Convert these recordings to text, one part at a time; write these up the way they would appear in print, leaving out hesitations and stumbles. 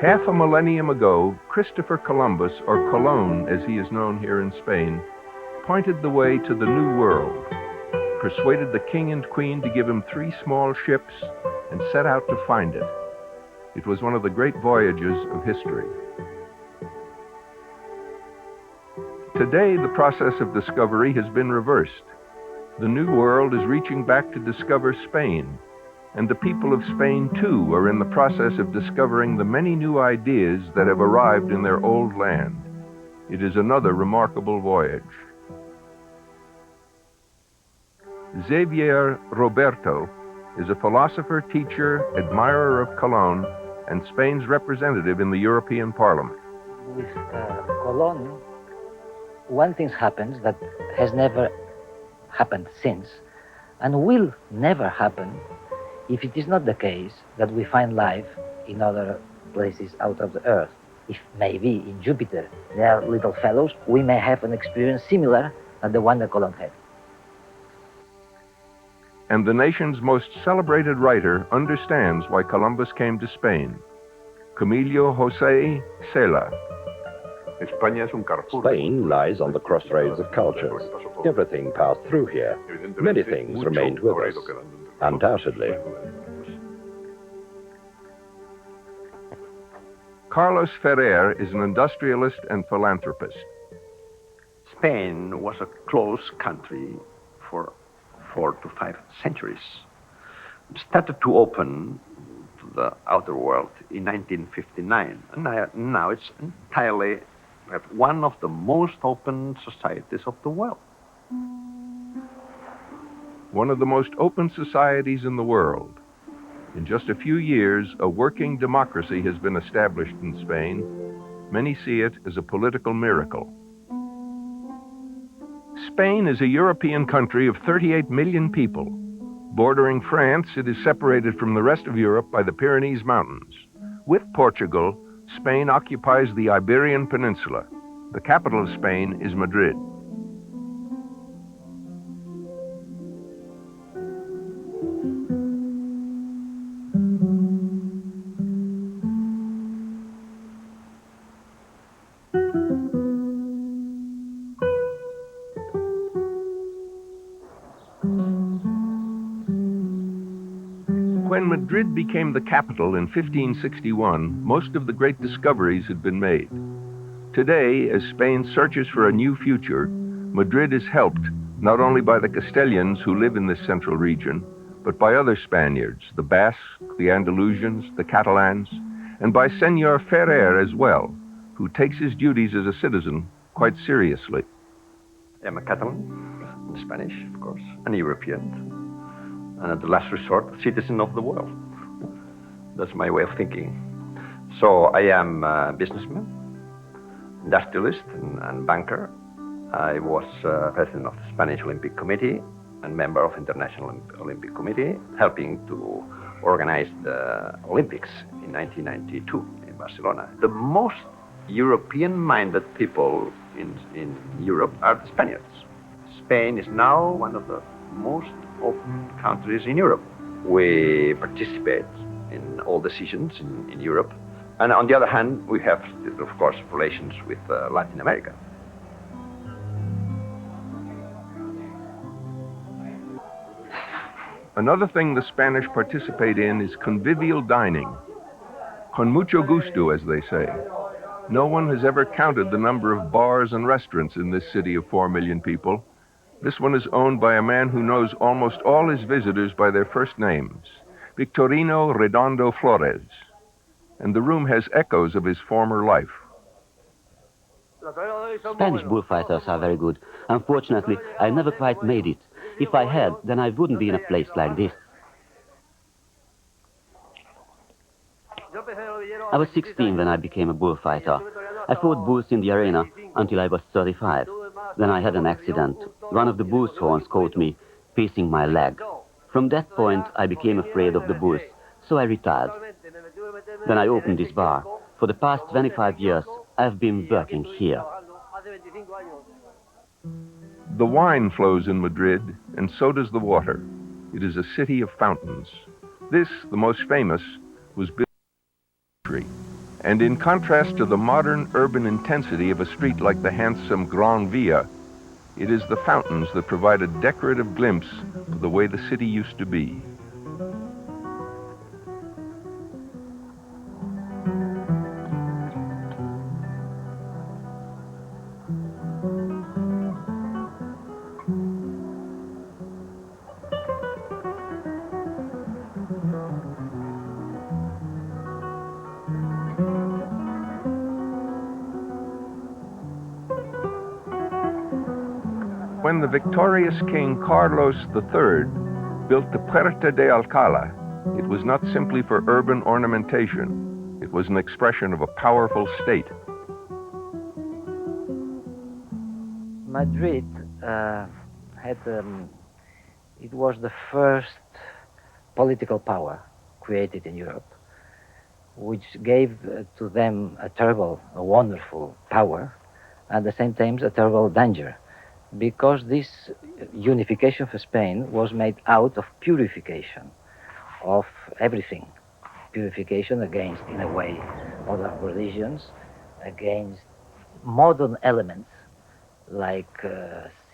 Half a millennium ago, Christopher Columbus, or Colon as he is known here in Spain, pointed the way to the New World, persuaded the king and queen to give him 3 small ships, and set out to find it. It was one of the great voyages of history. Today, the process of discovery has been reversed. The New World is reaching back to discover Spain, and the people of Spain, too, are in the process of discovering the many new ideas that have arrived in their old land. It is another remarkable voyage. Xavier Roberto is a philosopher, teacher, admirer of Colon, and Spain's representative in the European Parliament. With Colon, one thing happens that has never happened since, and will never happen if it is not the case that we find life in other places out of the Earth. If maybe in Jupiter there are little fellows, we may have an experience similar to the one that Colon had. And the nation's most celebrated writer understands why Columbus came to Spain. Camilo José Cela. Spain lies on the crossroads of cultures. Everything passed through here. Many things remained with us, undoubtedly. Carlos Ferrer is an industrialist and philanthropist. Spain was a closed country for 4 to 5 centuries. It started to open to the outer world in 1959, and now it's entirely one of the most open societies of the world. One of the most open societies in the world. In just a few years, a working democracy has been established in Spain. Many see it as a political miracle. Spain is a European country of 38 million people. Bordering France, it is separated from the rest of Europe by the Pyrenees Mountains. With Portugal, Spain occupies the Iberian Peninsula. The capital of Spain is Madrid. When Madrid became the capital in 1561, most of the great discoveries had been made. Today, as Spain searches for a new future, Madrid is helped not only by the Castilians who live in this central region, but by other Spaniards, the Basques, the Andalusians, the Catalans, and by Senor Ferrer as well, who takes his duties as a citizen quite seriously. I'm a Catalan, I'm Spanish, of course, an European, and at the last resort, a citizen of the world. That's my way of thinking. So I am a businessman, industrialist, and banker. I was president of the Spanish Olympic Committee and member of International Olympic Committee, helping to organize the Olympics in 1992 in Barcelona. The most European-minded people in Europe are the Spaniards. Spain is now one of the most open countries in Europe. We participate in all decisions in Europe. And on the other hand, we have, of course, relations with Latin America. Another thing the Spanish participate in is convivial dining. Con mucho gusto, as they say. No one has ever counted the number of bars and restaurants in this city of 4 million people. This one is owned by a man who knows almost all his visitors by their first names, Victorino Redondo Flores. And the room has echoes of his former life. Spanish bullfighters are very good. Unfortunately, I never quite made it. If I had, then I wouldn't be in a place like this. I was 16 when I became a bullfighter. I fought bulls in the arena until I was 35. Then I had an accident. One of the bull's horns caught me, piercing my leg. From that point, I became afraid of the bulls, so I retired. Then I opened this bar. For the past 25 years, I've been working here. The wine flows in Madrid, and so does the water. It is a city of fountains. This, the most famous, was built in the century. And in contrast to the modern urban intensity of a street like the handsome Gran Via, it is the fountains that provide a decorative glimpse of the way the city used to be. When the victorious King Carlos III built the Puerta de Alcalá, it was not simply for urban ornamentation. It was an expression of a powerful state. Madrid it was the first political power created in Europe, which gave to them a wonderful power, at the same time a terrible danger, because this unification for Spain was made out of purification of everything. Purification against, in a way, other religions, against modern elements like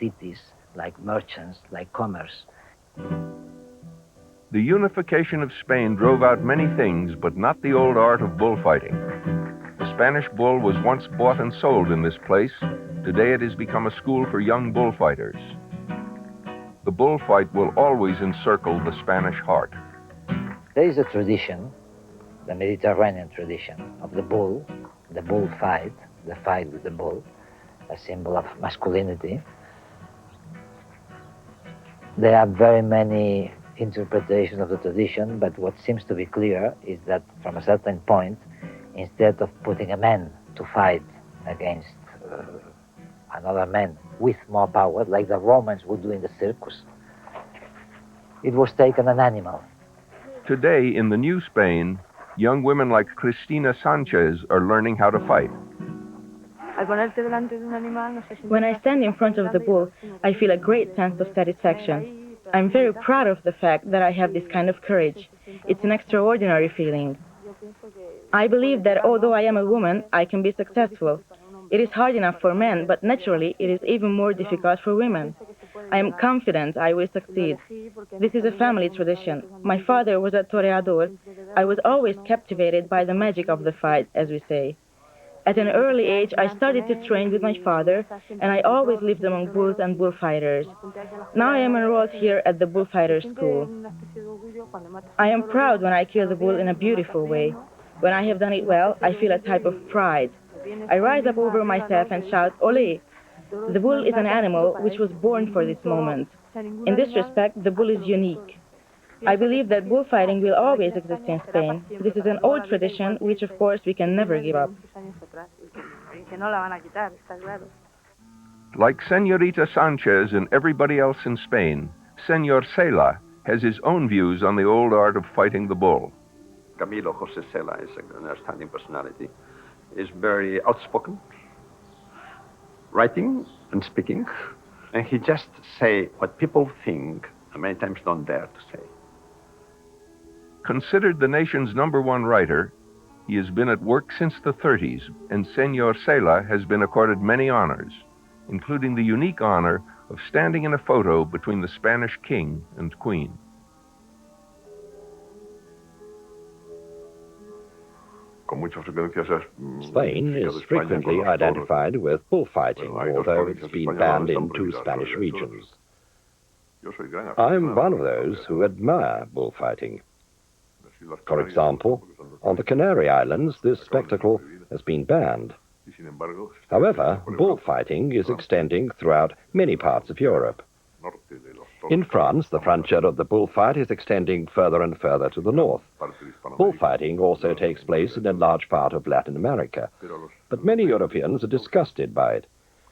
cities, like merchants, like commerce. The unification of Spain drove out many things, but not the old art of bullfighting. The Spanish bull was once bought and sold in this place. Today it has become a school for young bullfighters. The bullfight will always encircle the Spanish heart. There is a tradition, the Mediterranean tradition, of the bullfight, the fight with the bull, a symbol of masculinity. There are very many interpretations of the tradition, but what seems to be clear is that from a certain point, instead of putting a man to fight against another man with more power, like the Romans would do in the circus, it was taken an animal. Today, in the new Spain, young women like Cristina Sanchez are learning how to fight. When I stand in front of the bull, I feel a great sense of satisfaction. I'm very proud of the fact that I have this kind of courage. It's an extraordinary feeling. I believe that although I am a woman, I can be successful. It is hard enough for men, but naturally it is even more difficult for women. I am confident I will succeed. This is a family tradition. My father was a toreador. I was always captivated by the magic of the fight, as we say. At an early age, I started to train with my father, and I always lived among bulls and bullfighters. Now I am enrolled here at the bullfighter school. I am proud when I kill the bull in a beautiful way. When I have done it well, I feel a type of pride. I rise up over myself and shout, "Ole!" The bull is an animal which was born for this moment. In this respect, the bull is unique. I believe that bullfighting will always exist in Spain. This is an old tradition which, of course, we can never give up. Like Señorita Sanchez and everybody else in Spain, Señor Cela has his own views on the old art of fighting the bull. Camilo José Cela is an outstanding personality. Is very outspoken, writing and speaking, and he just say what people think and many times don't dare to say. Considered the nation's #1 writer, he has been at work since the 30s, and Señor Cela has been accorded many honors, including the unique honor of standing in a photo between the Spanish king and queen. Spain is frequently identified with bullfighting, although it's been banned in 2 Spanish regions. I'm one of those who admire bullfighting. For example, on the Canary Islands, this spectacle has been banned. However, bullfighting is extending throughout many parts of Europe. In France, the frontier of the bullfight is extending further and further to the north. Bullfighting also takes place in a large part of Latin America, but many Europeans are disgusted by it.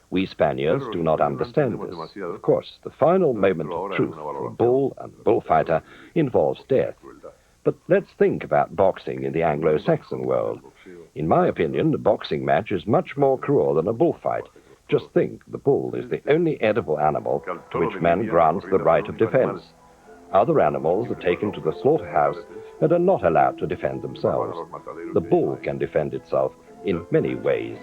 We Spaniards do not understand this. Of course, the final moment of truth for bull and bullfighter involves death. But let's think about boxing in the Anglo-Saxon world. In my opinion, a boxing match is much more cruel than a bullfight. Just think, the bull is the only edible animal to which man grants the right of defense. Other animals are taken to the slaughterhouse and are not allowed to defend themselves. The bull can defend itself in many ways.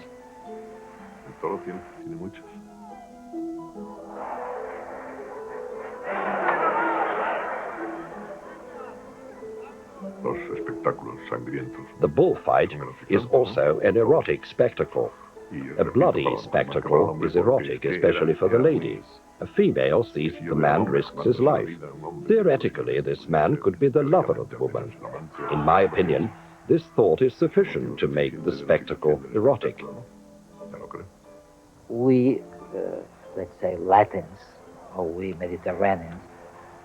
The bullfight is also an erotic spectacle. A bloody spectacle is erotic, especially for the ladies. A female sees the man risks his life. Theoretically, this man could be the lover of the woman. In my opinion, this thought is sufficient to make the spectacle erotic. We, let's say Latins, or we Mediterraneans,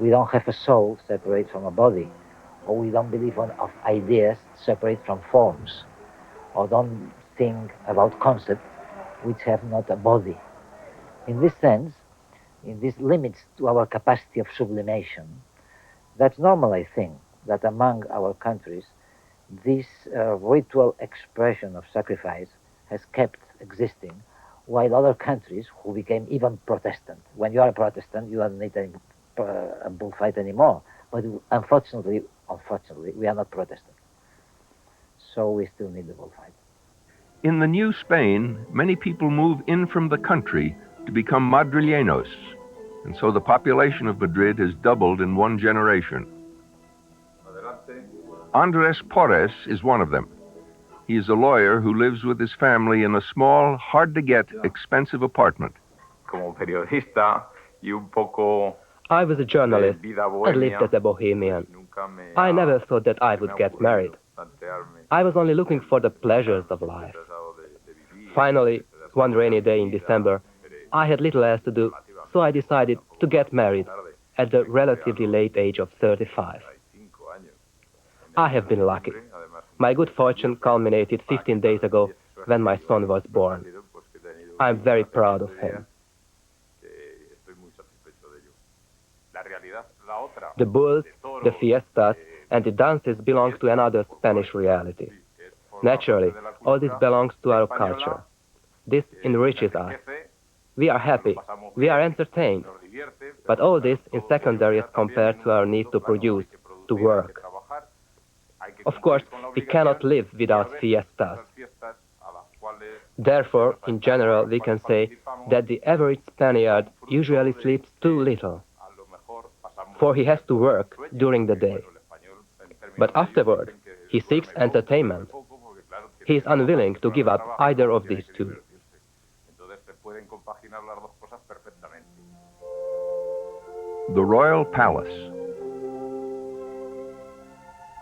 we don't have a soul separate from a body, or we don't believe of ideas separate from forms, or don't think about concepts which have not a body. In this sense, in these limits to our capacity of sublimation, that's normal, I think, that among our countries, this ritual expression of sacrifice has kept existing, while other countries who became even Protestant. When you are a Protestant, you don't need a bullfight anymore. But unfortunately, we are not Protestant. So we still need the bullfight. In the new Spain, many people move in from the country to become Madrileños, and so the population of Madrid has doubled in one generation. Andres Porres is one of them. He is a lawyer who lives with his family in a small, hard-to-get, expensive apartment. I was a journalist and lived as a bohemian. I never thought that I would get married. I was only looking for the pleasures of life. Finally, one rainy day in December, I had little else to do, so I decided to get married at the relatively late age of 35. I have been lucky. My good fortune culminated 15 days ago when my son was born. I'm very proud of him. The bulls, the fiestas, and the dances belong to another Spanish reality. Naturally, all this belongs to our culture. This enriches us. We are happy, we are entertained, but all this is secondary as compared to our need to produce, to work. Of course, we cannot live without fiestas. Therefore, in general, we can say that the average Spaniard usually sleeps too little, for he has to work during the day. But afterward, he seeks entertainment. He is unwilling to give up either of these two. The Royal Palace.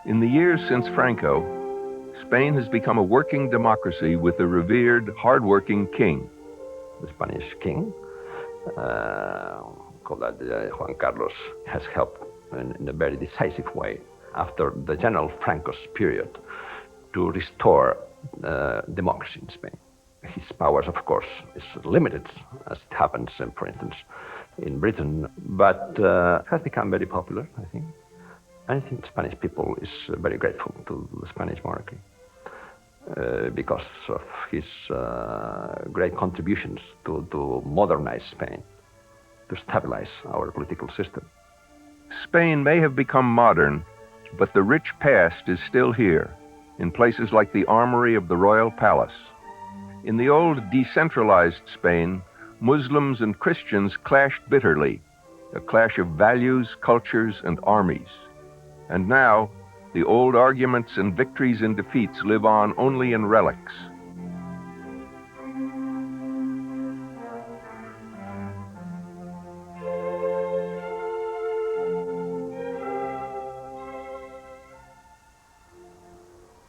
In the years since Franco, Spain has become a working democracy with a revered, hard-working king. The Spanish king, called Juan Carlos, has helped in a very decisive way after the General Franco's period to restore democracy in Spain. His powers, of course, is limited, as it happens, for instance, in Britain, but has become very popular, I think. I think the Spanish people is very grateful to the Spanish monarchy because of his great contributions to modernize Spain, to stabilize our political system. Spain may have become modern, but the rich past is still here, in places like the armory of the Royal Palace. In the old decentralized Spain, Muslims and Christians clashed bitterly, a clash of values, cultures, and armies. And now, the old arguments and victories and defeats live on only in relics.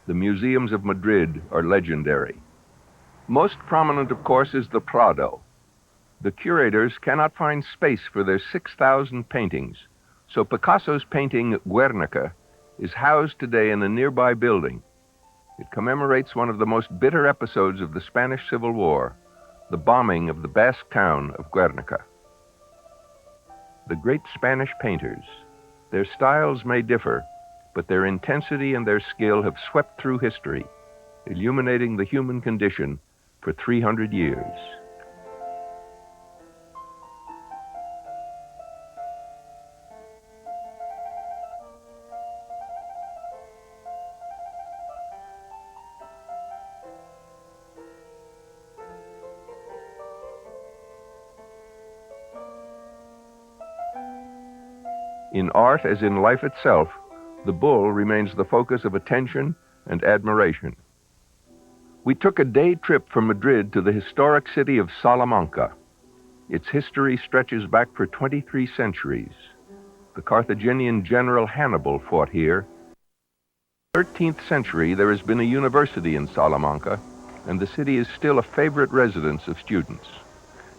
The museums of Madrid are legendary. Most prominent, of course, is the Prado. The curators cannot find space for their 6,000 paintings, so Picasso's painting Guernica is housed today in a nearby building. It commemorates one of the most bitter episodes of the Spanish Civil War, the bombing of the Basque town of Guernica. The great Spanish painters, their styles may differ, but their intensity and their skill have swept through history, illuminating the human condition for 300 years. In art, as in life itself, the bull remains the focus of attention and admiration. We took a day trip from Madrid to the historic city of Salamanca. Its history stretches back for 23 centuries. The Carthaginian general Hannibal fought here. In the 13th century, there has been a university in Salamanca, and the city is still a favorite residence of students.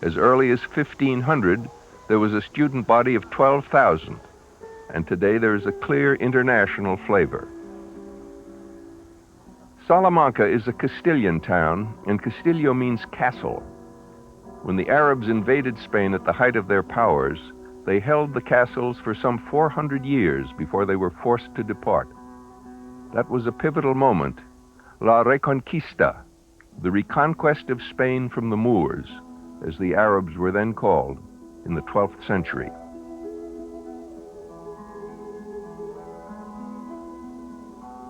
As early as 1500, there was a student body of 12,000. And today there is a clear international flavor. Salamanca is a Castilian town, and Castillo means castle. When the Arabs invaded Spain at the height of their powers, they held the castles for some 400 years before they were forced to depart. That was a pivotal moment, La Reconquista, the reconquest of Spain from the Moors, as the Arabs were then called, in the 12th century.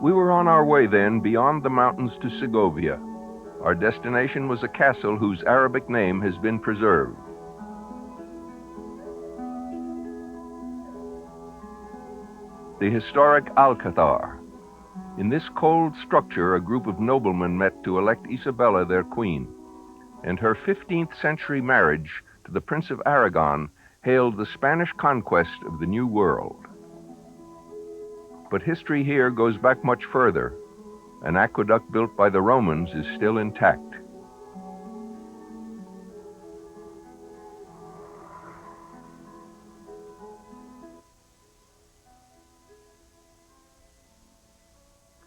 We were on our way then beyond the mountains to Segovia. Our destination was a castle whose Arabic name has been preserved. The historic Alcazar. In this cold structure, a group of noblemen met to elect Isabella their queen, and her 15th century marriage to the Prince of Aragon hailed the Spanish conquest of the New World. But history here goes back much further. An aqueduct built by the Romans is still intact.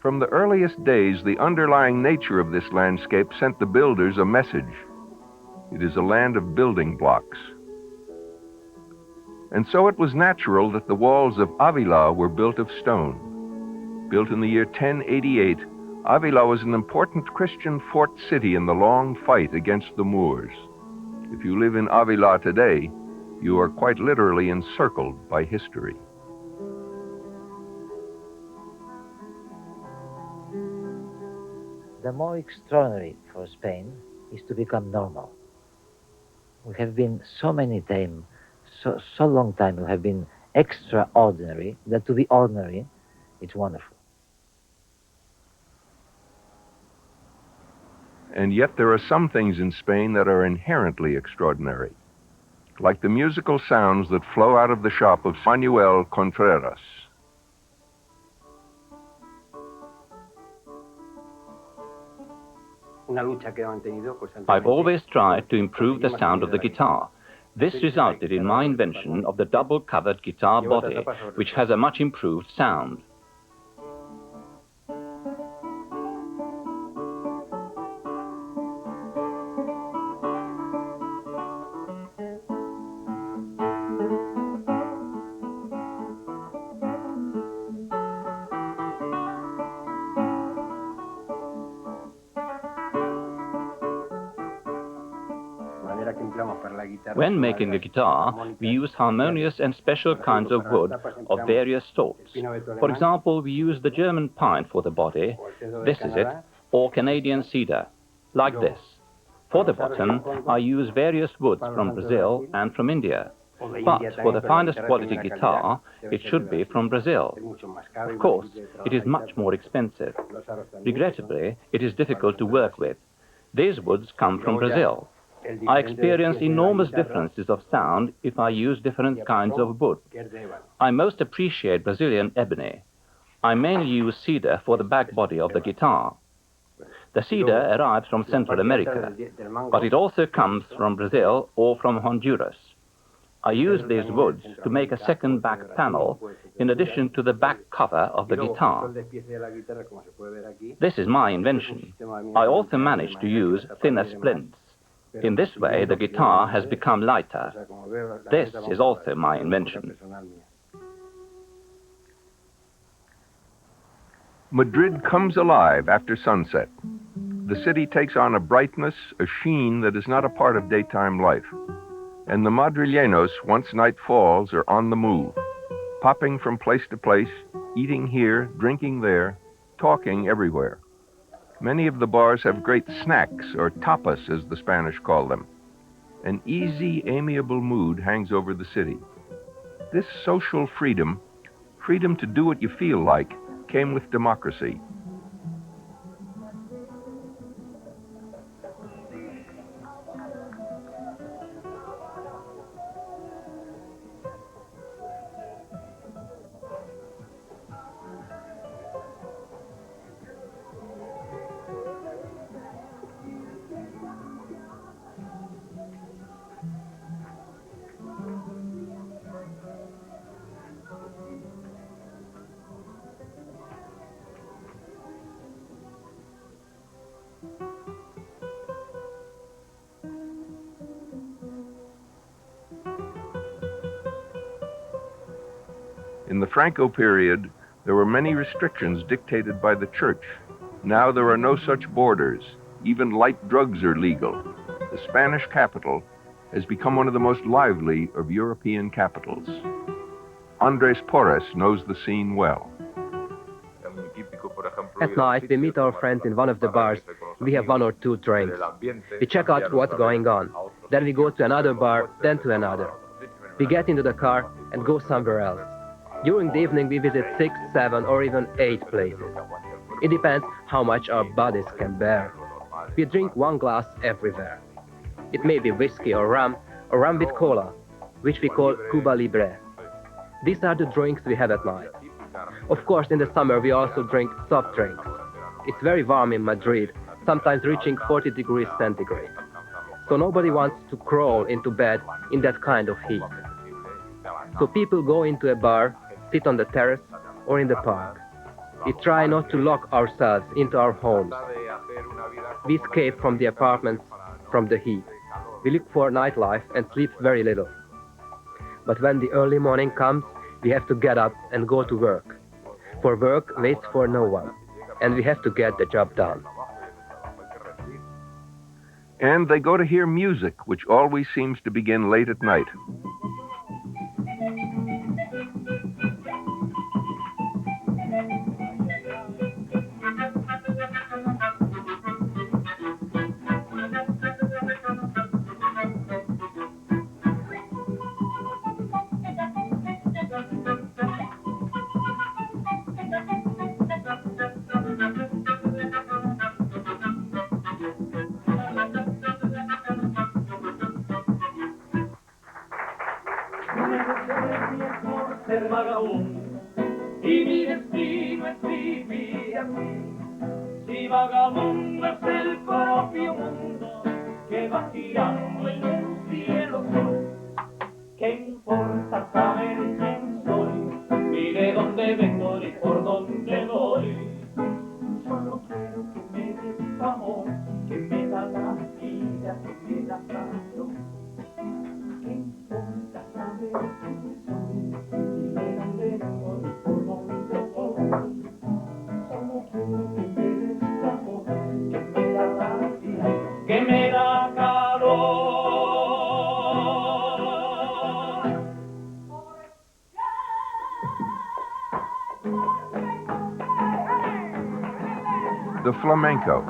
From the earliest days, the underlying nature of this landscape sent the builders a message. It is a land of building blocks. And so it was natural that the walls of Avila were built of stone. Built in the year 1088, Avila was an important Christian fort city in the long fight against the Moors. If you live in Avila today, you are quite literally encircled by history. The more extraordinary for Spain is to become normal. We have been so long time we have been extraordinary that to be ordinary, it's wonderful. And yet there are some things in Spain that are inherently extraordinary, like the musical sounds that flow out of the shop of Manuel Contreras. I've always tried to improve the sound of the guitar. This resulted in my invention of the double-covered guitar body, which has a much improved sound. When making a guitar, we use harmonious and special kinds of wood of various sorts. For example, we use the German pine for the body, this is it, or Canadian cedar, like this. For the bottom, I use various woods from Brazil and from India. But for the finest quality guitar, it should be from Brazil. Of course, it is much more expensive. Regrettably, it is difficult to work with. These woods come from Brazil. I experience enormous differences of sound if I use different kinds of wood. I most appreciate Brazilian ebony. I mainly use cedar for the back body of the guitar. The cedar arrives from Central America, but it also comes from Brazil or from Honduras. I use these woods to make a second back panel in addition to the back cover of the guitar. This is my invention. I also managed to use thinner splints. In this way, the guitar has become lighter. This is also my invention. Madrid comes alive after sunset. The city takes on a brightness, a sheen that is not a part of daytime life. And the Madrileños, once night falls, are on the move, popping from place to place, eating here, drinking there, talking everywhere. Many of the bars have great snacks, or tapas as the Spanish call them. An easy, amiable mood hangs over the city. This social freedom, freedom to do what you feel like, came with democracy. In the Franco period, there were many restrictions dictated by the church. Now there are no such borders. Even light drugs are legal. The Spanish capital has become one of the most lively of European capitals. Andres Porres knows the scene well. At night, we meet our friends in one of the bars. We have one or two drinks. We check out what's going on. Then we go to another bar, then to another. We get into the car and go somewhere else. During the evening, we visit 6, 7, or even 8 places. It depends how much our bodies can bear. We drink one glass everywhere. It may be whiskey or rum with cola, which we call Cuba Libre. These are the drinks we have at night. Of course, in the summer, we also drink soft drinks. It's very warm in Madrid, sometimes reaching 40 degrees centigrade. So nobody wants to crawl into bed in that kind of heat. So people go into a bar, sit on the terrace or in the park. We try not to lock ourselves into our homes. We escape from the apartments, from the heat. We look for nightlife and sleep very little. But when the early morning comes, we have to get up and go to work. For work waits for no one, and we have to get the job done. And they go to hear music, which always seems to begin late at night. Y mi destino es vivir así. Si vagabundo es el propio mundo que va girando en un cielo azul, ¿qué importa saber quién soy? Ni de dónde vengo ni por dónde voy. Solo quiero que me des amor, que me da la vida, que me da calor. ¿Qué importa saber quién soy? Ni de dónde vengo ni por dónde voy. Solo quiero que me des amor, que me da la vida, que me da calor. The flamenco.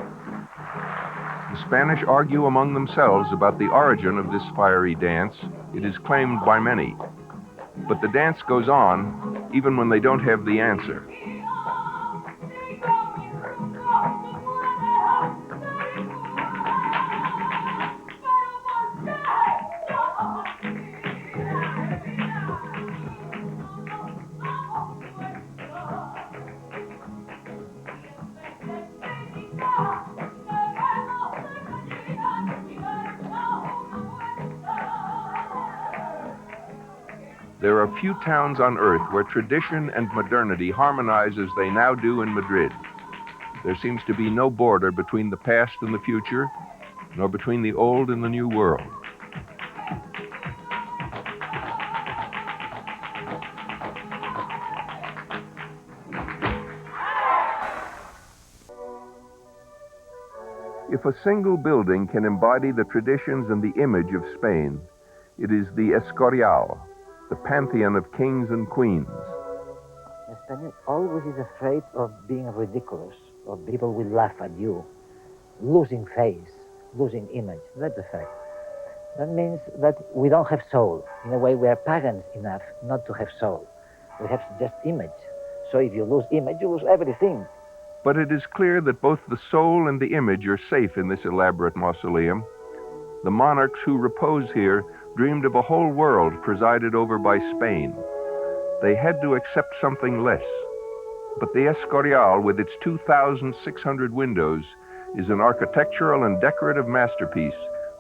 The Spanish argue among themselves about the origin of this fiery dance. It is claimed by many. But the dance goes on even when they don't have the answer. There are few towns on earth where tradition and modernity harmonize as they now do in Madrid. There seems to be no border between the past and the future, nor between the old and the new world. If a single building can embody the traditions and the image of Spain, it is the Escorial, the pantheon of kings and queens. Spain always is afraid of being ridiculous, or people will laugh at you, losing face, losing image. That's a fact. That means that we don't have soul. In a way, we are pagans enough not to have soul. We have just image. So if you lose image, you lose everything. But it is clear that both the soul and the image are safe in this elaborate mausoleum. The monarchs who repose here dreamed of a whole world presided over by Spain. They had to accept something less. But the Escorial, with its 2,600 windows, is an architectural and decorative masterpiece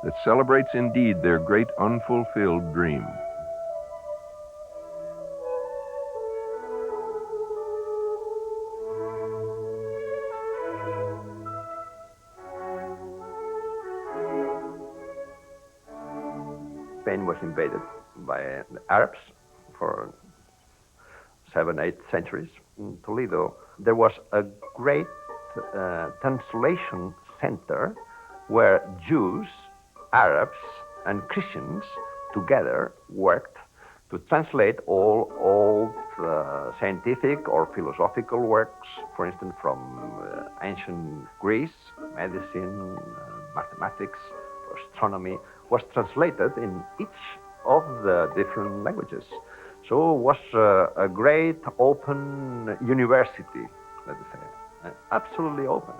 that celebrates indeed their great unfulfilled dream. Spain was invaded by the Arabs for 7, 8 centuries. In Toledo, there was a great translation center where Jews, Arabs, and Christians together worked to translate all old scientific or philosophical works, for instance, from ancient Greece, medicine, mathematics, astronomy, was translated in each of the different languages. So it was a great open university, let us say, absolutely open.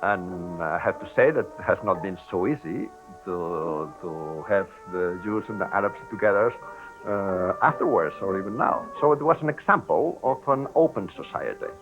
And I have to say that it has not been so easy to have the Jews and the Arabs together afterwards or even now. So it was an example of an open society.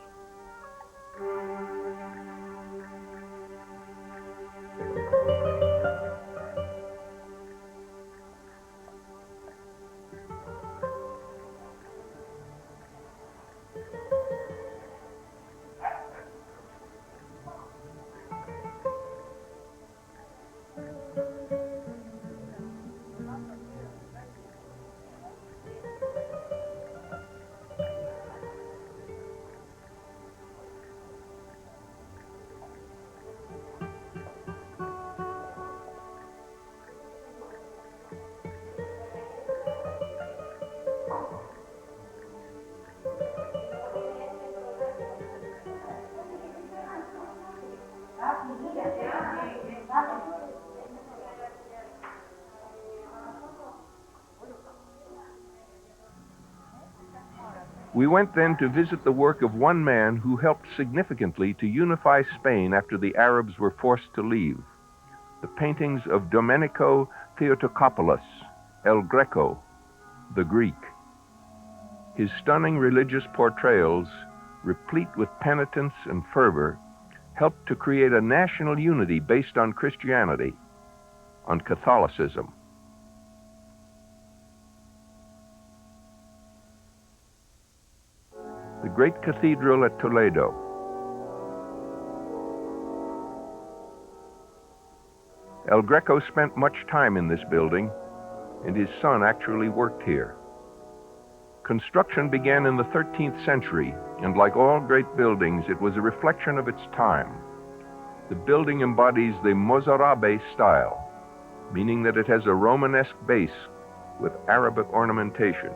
We went then to visit the work of one man who helped significantly to unify Spain after the Arabs were forced to leave. The paintings of Domenico Theotokopoulos, El Greco, the Greek. His stunning religious portrayals, replete with penitence and fervor, helped to create a national unity based on Christianity, on Catholicism. The great cathedral at Toledo. El Greco spent much time in this building, and his son actually worked here. Construction began in the 13th century, and like all great buildings, it was a reflection of its time. The building embodies the Mozárabe style, meaning that it has a Romanesque base with Arabic ornamentation.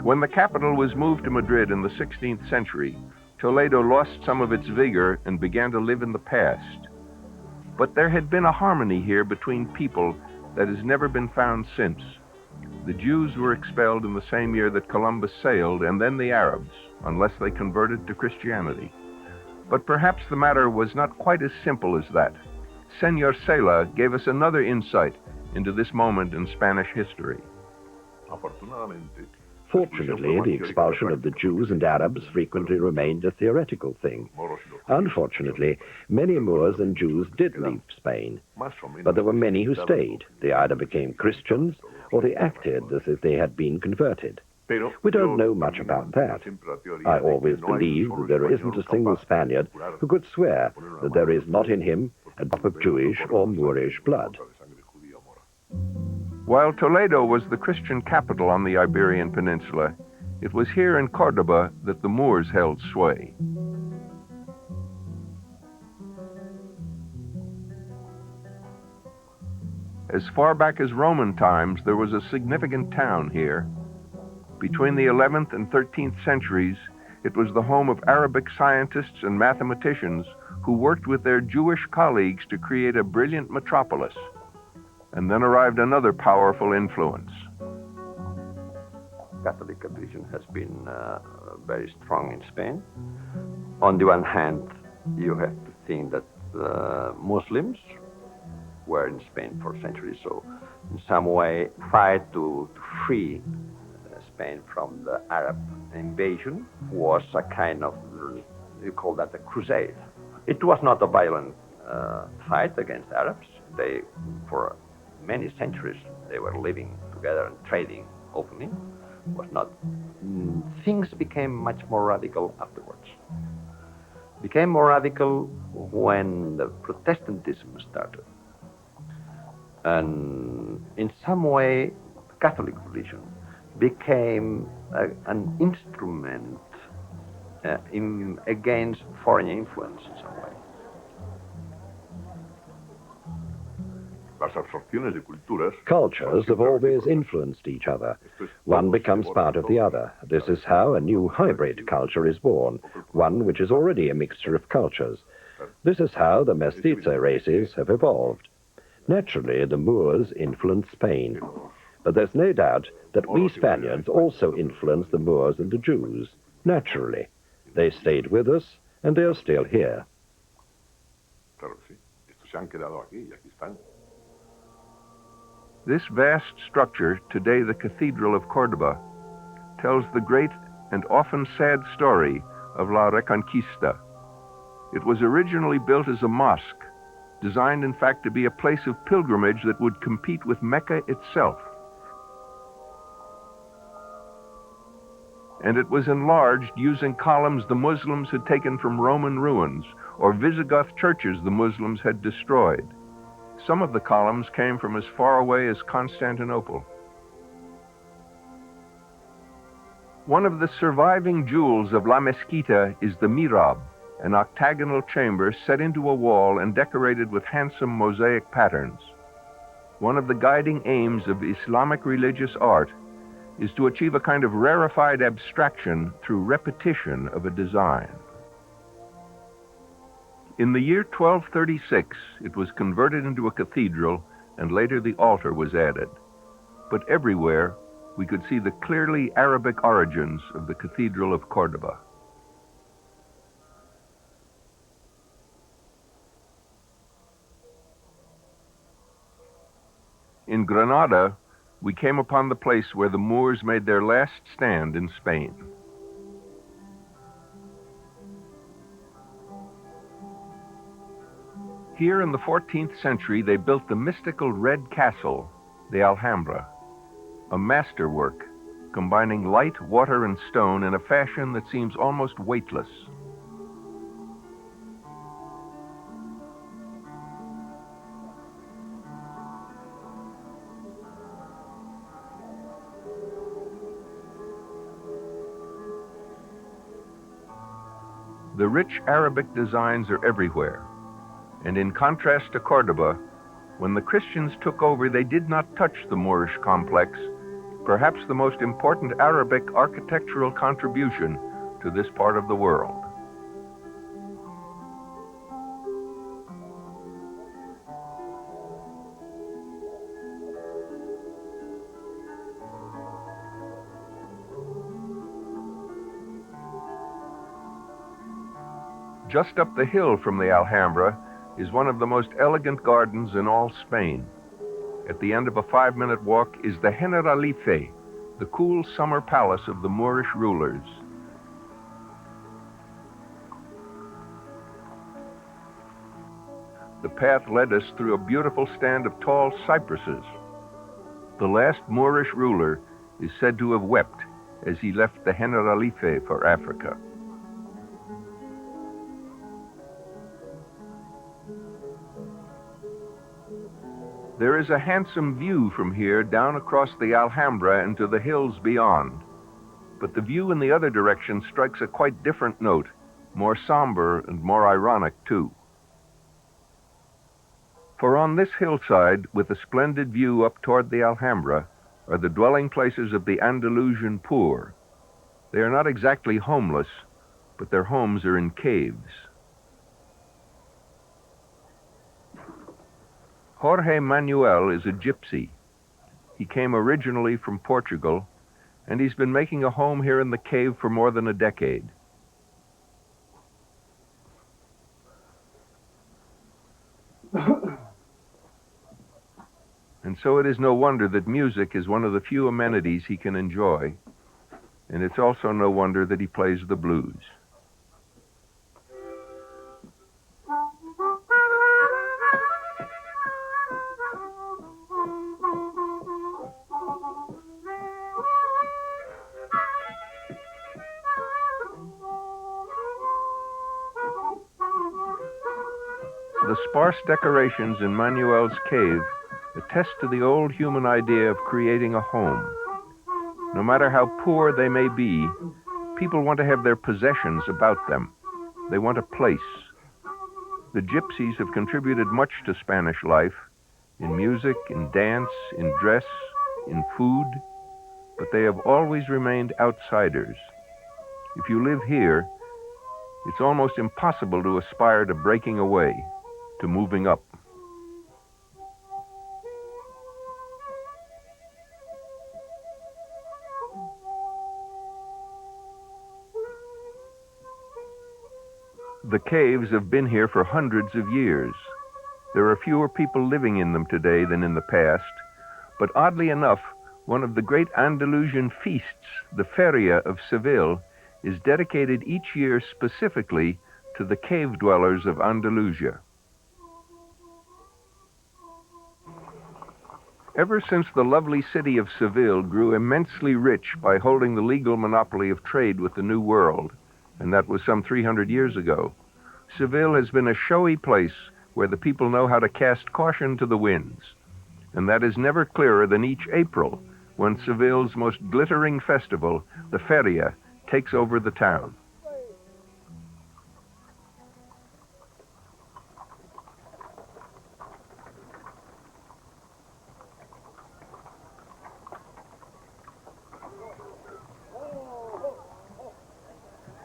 When the capital was moved to Madrid in the 16th century, Toledo lost some of its vigor and began to live in the past. But there had been a harmony here between people that has never been found since. The Jews were expelled in the same year that Columbus sailed, and then the Arabs, unless they converted to Christianity. But perhaps the matter was not quite as simple as that. Senor Sela gave us another insight into this moment in Spanish history. Fortunately, the expulsion of the Jews and Arabs frequently remained a theoretical thing. Unfortunately, many Moors and Jews did leave Spain, but there were many who stayed. They either became Christians or they acted as if they had been converted. We don't know much about that. I always believe that there isn't a single Spaniard who could swear that there is not in him a drop of Jewish or Moorish blood. While Toledo was the Christian capital on the Iberian Peninsula, it was here in Cordoba that the Moors held sway. As far back as Roman times, there was a significant town here. Between the 11th and 13th centuries, it was the home of Arabic scientists and mathematicians who worked with their Jewish colleagues to create a brilliant metropolis. And then arrived another powerful influence. Catholic tradition has been very strong in Spain. On the one hand, you have to think that Muslims were in Spain for centuries, so in some way fight to free Spain from the Arab invasion was a kind of, you call that a crusade. It was not a violent fight against Arabs. They, for many centuries, they were living together and trading openly. Was not. Things became much more radical afterwards. Became more radical when the Protestantism started. And in some way, Catholic religion became an instrument against foreign influence in some way. Cultures have always influenced each other. One becomes part of the other. This is how a new hybrid culture is born, one which is already a mixture of cultures. This is how the mestizo races have evolved. Naturally, the Moors influenced Spain. But there's no doubt that we Spaniards also influenced the Moors and the Jews. Naturally. They stayed with us, and they are still here. This vast structure, today the Cathedral of Cordoba, tells the great and often sad story of La Reconquista. It was originally built as a mosque, designed in fact to be a place of pilgrimage that would compete with Mecca itself. And it was enlarged using columns the Muslims had taken from Roman ruins or Visigoth churches the Muslims had destroyed. Some of the columns came from as far away as Constantinople. One of the surviving jewels of La Mezquita is the mihrab, an octagonal chamber set into a wall and decorated with handsome mosaic patterns. One of the guiding aims of Islamic religious art is to achieve a kind of rarefied abstraction through repetition of a design. In the year 1236, it was converted into a cathedral, and later the altar was added. But everywhere, we could see the clearly Arabic origins of the Cathedral of Cordoba. In Granada, we came upon the place where the Moors made their last stand in Spain. Here in the 14th century, they built the mystical red castle, the Alhambra, a masterwork combining light, water, and stone in a fashion that seems almost weightless. The rich Arabic designs are everywhere. And in contrast to Cordoba, when the Christians took over, they did not touch the Moorish complex, perhaps the most important Arabic architectural contribution to this part of the world. Just up the hill from the Alhambra, is one of the most elegant gardens in all Spain. At the end of a 5-minute walk is the Generalife, the cool summer palace of the Moorish rulers. The path led us through a beautiful stand of tall cypresses. The last Moorish ruler is said to have wept as he left the Generalife for Africa. There is a handsome view from here down across the Alhambra and to the hills beyond. But the view in the other direction strikes a quite different note, more somber and more ironic too. For on this hillside, with a splendid view up toward the Alhambra, are the dwelling places of the Andalusian poor. They are not exactly homeless, but their homes are in caves. Jorge Manuel is a gypsy. He came originally from Portugal, and he's been making a home here in the cave for more than a decade. And so it is no wonder that music is one of the few amenities he can enjoy, and it's also no wonder that he plays the blues. The sparse decorations in Manuel's cave attest to the old human idea of creating a home. No matter how poor they may be, people want to have their possessions about them. They want a place. The gypsies have contributed much to Spanish life, in music, in dance, in dress, in food, but they have always remained outsiders. If you live here, it's almost impossible to aspire to breaking away, to moving up. The caves have been here for hundreds of years. There are fewer people living in them today than in the past, but oddly enough, one of the great Andalusian feasts, the Feria of Seville, is dedicated each year specifically to the cave dwellers of Andalusia. Ever since the lovely city of Seville grew immensely rich by holding the legal monopoly of trade with the New World, and that was some 300 years ago, Seville has been a showy place where the people know how to cast caution to the winds. And that is never clearer than each April, when Seville's most glittering festival, the Feria, takes over the town.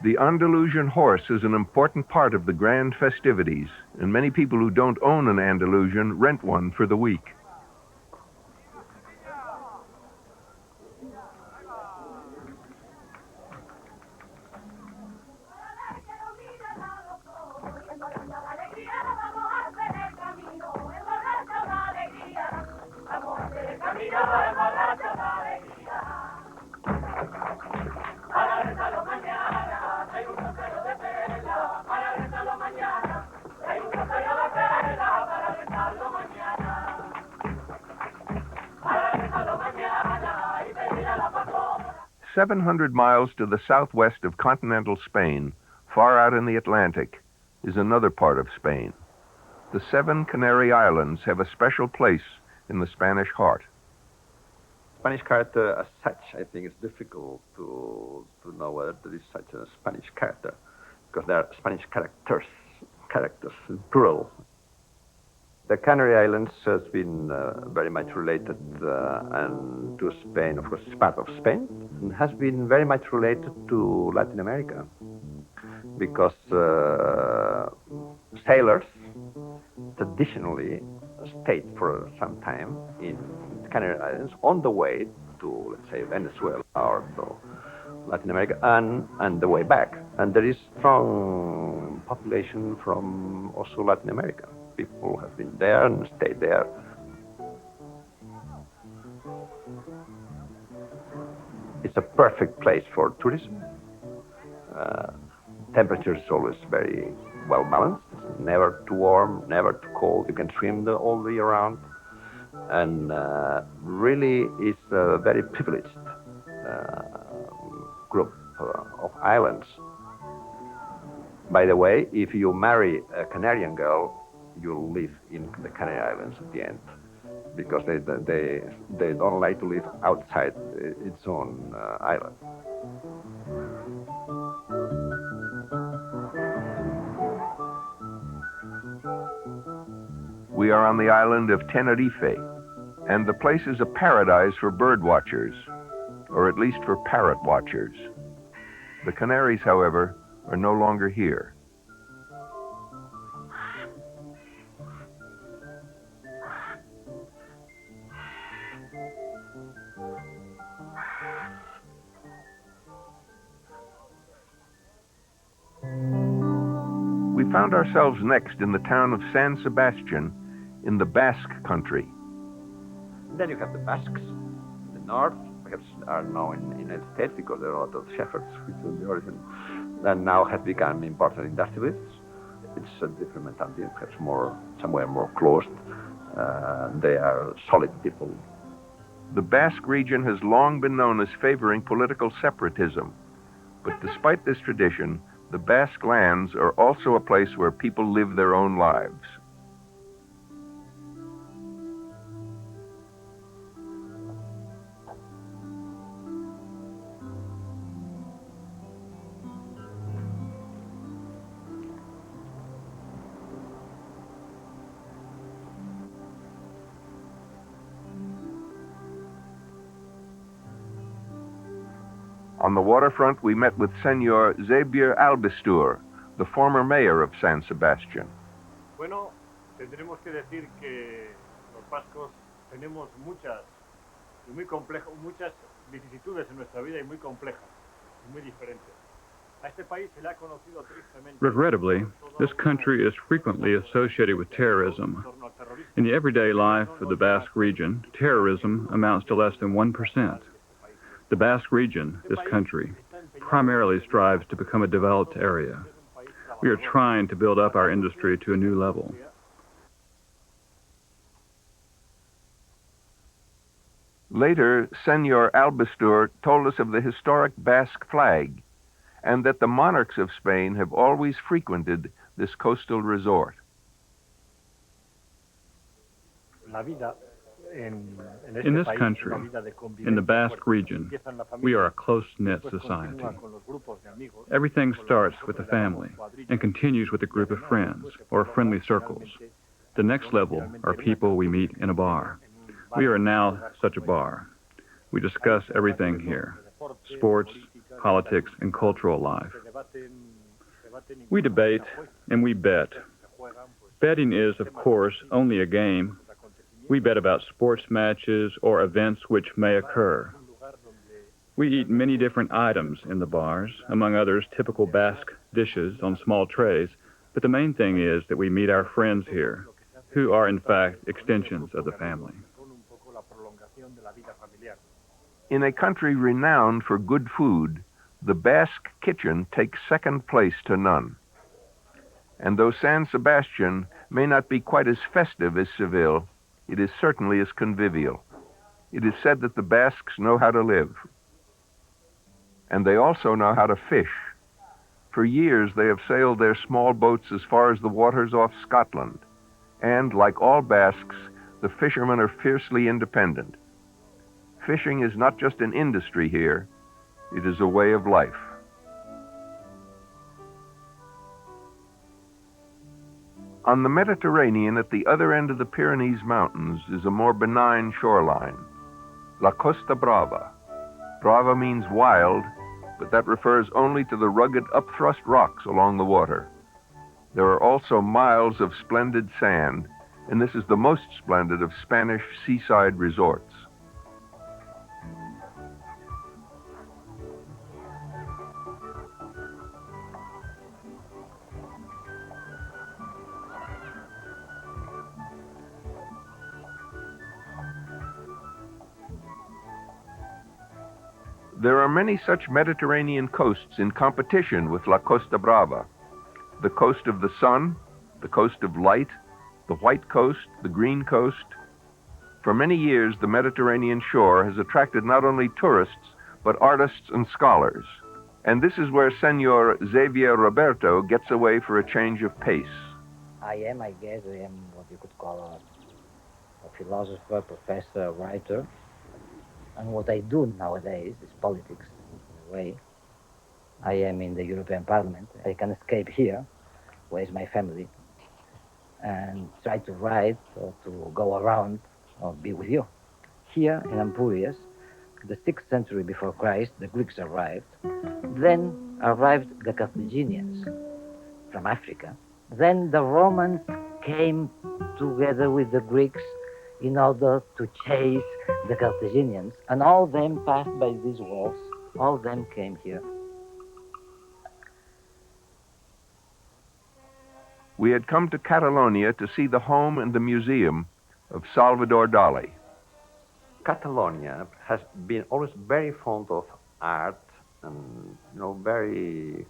The Andalusian horse is an important part of the grand festivities, and many people who don't own an Andalusian rent one for the week. – 700 miles to the southwest of continental Spain, far out in the Atlantic, is another part of Spain. The 7 Canary Islands have a special place in the Spanish heart. Spanish character as such, I think it's difficult to know whether there is such a Spanish character, because there are Spanish characters in plural. The Canary Islands has been very much related and to Spain, of course, it's part of Spain, and has been very much related to Latin America, because sailors traditionally stayed for some time in Canary Islands on the way to, let's say, Venezuela or to Latin America, and the way back. And there is strong population from also Latin America. people have been there and stayed there. It's a perfect place for tourism. Temperature is always very well balanced. It's never too warm, never too cold. You can swim all the year round. And really is a very privileged group of islands. By the way, if you marry a Canarian girl, you'll live in the Canary Islands at the end, because they don't like to live outside its own island. We are on the island of Tenerife, and the place is a paradise for bird watchers, or at least for parrot watchers. The Canaries, however, are no longer here. We found ourselves next in the town of San Sebastian in the Basque country. Then you have the Basques in the north, perhaps are now in the United States because there are a lot of shepherds, which is the origin, and now have become important industrialists. It's a different mentality, perhaps somewhere more closed. They are solid people. The Basque region has long been known as favoring political separatism, but despite this tradition, the Basque lands are also a place where people live their own lives. On the waterfront, we met with Senor Xavier Albistur, the former mayor of San Sebastian. Bueno, tendremos que decir que los vascos tenemos muchas vicisitudes en nuestra vida y muy complejas, y muy diferentes. A este país se le ha conocido tristemente. Regrettably, this country is frequently associated with terrorism. In the everyday life of the Basque region, terrorism amounts to less than 1%. The Basque region, this country, primarily strives to become a developed area. We are trying to build up our industry to a new level. Later, Senor Albistur told us of the historic Basque flag, and that the monarchs of Spain have always frequented this coastal resort. In this country, in the Basque region, we are a close-knit society. Everything starts with a family and continues with a group of friends or friendly circles. The next level are people we meet in a bar. We are now such a bar. We discuss everything here: sports, politics, and cultural life. We debate and we bet. Betting is, of course, only a game. We bet about sports matches or events which may occur. We eat many different items in the bars, among others typical Basque dishes on small trays, but the main thing is that we meet our friends here, who are in fact extensions of the family. In a country renowned for good food, the Basque kitchen takes second place to none. And though San Sebastian may not be quite as festive as Seville, it is certainly as convivial. It is said that the Basques know how to live. And they also know how to fish. For years they have sailed their small boats as far as the waters off Scotland. And, like all Basques, the fishermen are fiercely independent. Fishing is not just an industry here, it is a way of life. On the Mediterranean, at the other end of the Pyrenees Mountains, is a more benign shoreline, La Costa Brava. Brava means wild, but that refers only to the rugged upthrust rocks along the water. There are also miles of splendid sand, and this is the most splendid of Spanish seaside resorts. There are many such Mediterranean coasts in competition with La Costa Brava, the coast of the sun, the coast of light, the white coast, the green coast. For many years, the Mediterranean shore has attracted not only tourists, but artists and scholars. And this is where Senor Xavier Roberto gets away for a change of pace. I am what you could call a philosopher, professor, writer. And what I do nowadays is politics, in a way. I am in the European Parliament. I can escape here, where is my family, and try to write or to go around or be with you. Here in Ampurias, the 6th century before Christ, the Greeks arrived. Then arrived the Carthaginians from Africa. Then the Romans came together with the Greeks in order to chase the Carthaginians, and all them passed by these walls. All them came here. We had come to Catalonia to see the home and the museum of Salvador Dali. Catalonia has been always very fond of art and, very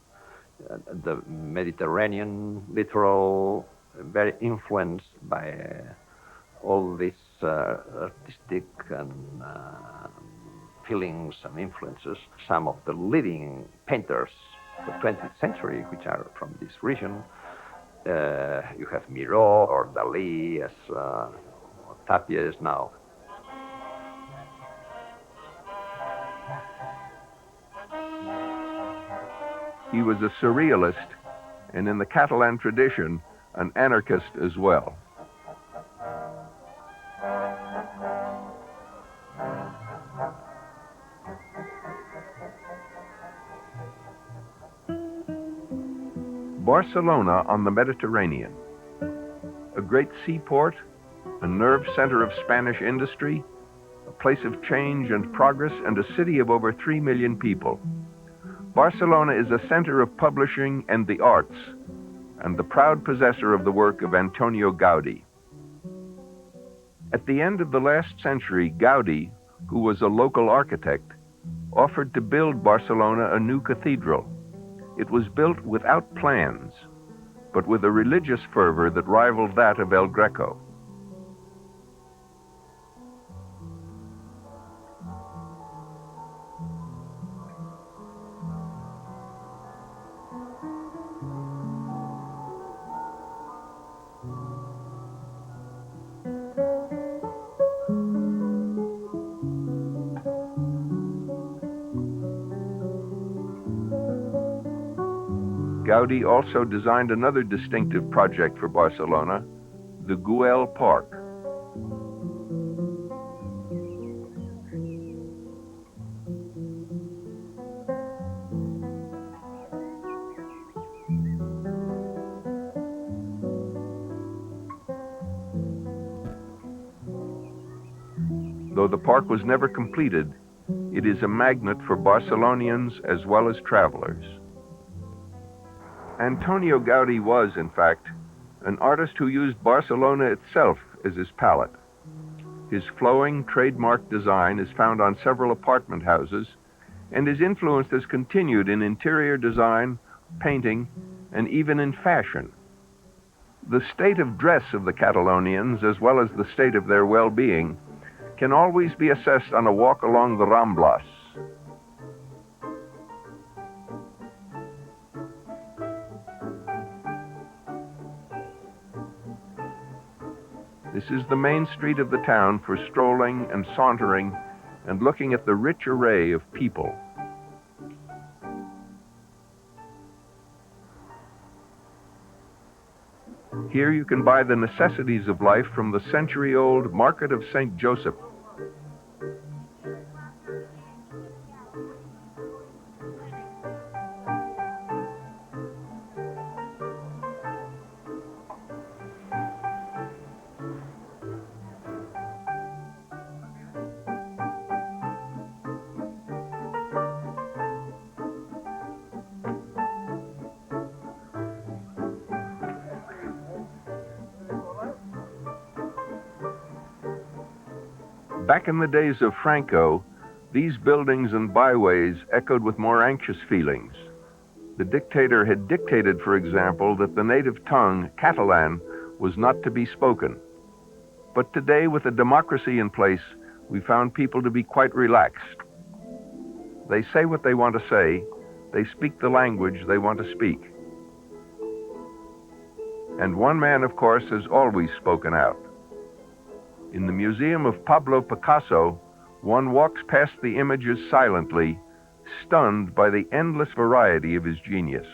the Mediterranean littoral, very influenced by all these artistic and feelings and influences. Some of the leading painters of the 20th century, which are from this region, you have Miró or Dalí, as Tapia is now. He was a surrealist, and in the Catalan tradition, an anarchist as well. Barcelona on the Mediterranean, a great seaport, a nerve center of Spanish industry, a place of change and progress, and a city of over 3 million people. Barcelona is a center of publishing and the arts, and the proud possessor of the work of Antonio Gaudí. At the end of the last century, Gaudí, who was a local architect, offered to build Barcelona a new cathedral. It was built without plans, but with a religious fervor that rivaled that of El Greco. Gaudí also designed another distinctive project for Barcelona, the Güell Park. Though the park was never completed, it is a magnet for Barcelonians as well as travelers. Antonio Gaudí was, in fact, an artist who used Barcelona itself as his palette. His flowing, trademark design is found on several apartment houses, and his influence has continued in interior design, painting, and even in fashion. The state of dress of the Catalonians, as well as the state of their well-being, can always be assessed on a walk along the Ramblas. This is the main street of the town for strolling and sauntering and looking at the rich array of people. Here you can buy the necessities of life from the century-old Market of St. Joseph. Back in the days of Franco, These buildings and byways echoed with more anxious feelings. The dictator had dictated, for example, that the native tongue, Catalan, was not to be spoken. But today, with a democracy in place, we found people to be quite relaxed. They say what they want to say. They speak the language they want to speak. And one man, of course, has always spoken out. In the museum of Pablo Picasso, one walks past the images silently, stunned by the endless variety of his genius.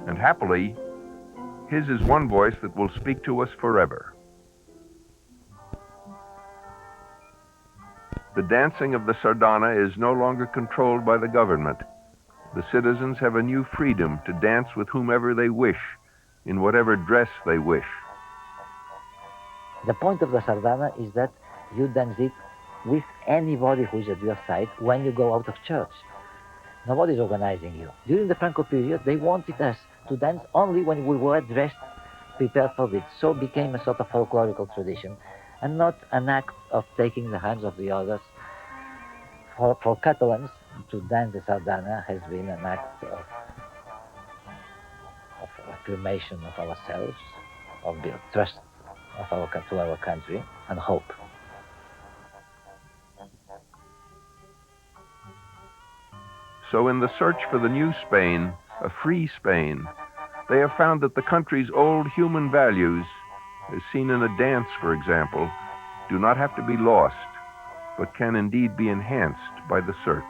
And happily, his is one voice that will speak to us forever. The dancing of the sardana is no longer controlled by the government. The citizens have a new freedom to dance with whomever they wish, in whatever dress they wish. The point of the sardana is that you dance it with anybody who is at your side when you go out of church. Nobody's organizing you. During the Franco period, they wanted us to dance only when we were dressed, prepared for it. So it became a sort of folklorical tradition, and not an act of taking the hands of the others. For Catalans, to dance the sardana has been an act of affirmation of ourselves, of the trust to our country, and hope. So in the search for the new Spain, a free Spain, they have found that the country's old human values, as seen in a dance, for example, do not have to be lost, but can indeed be enhanced by the search.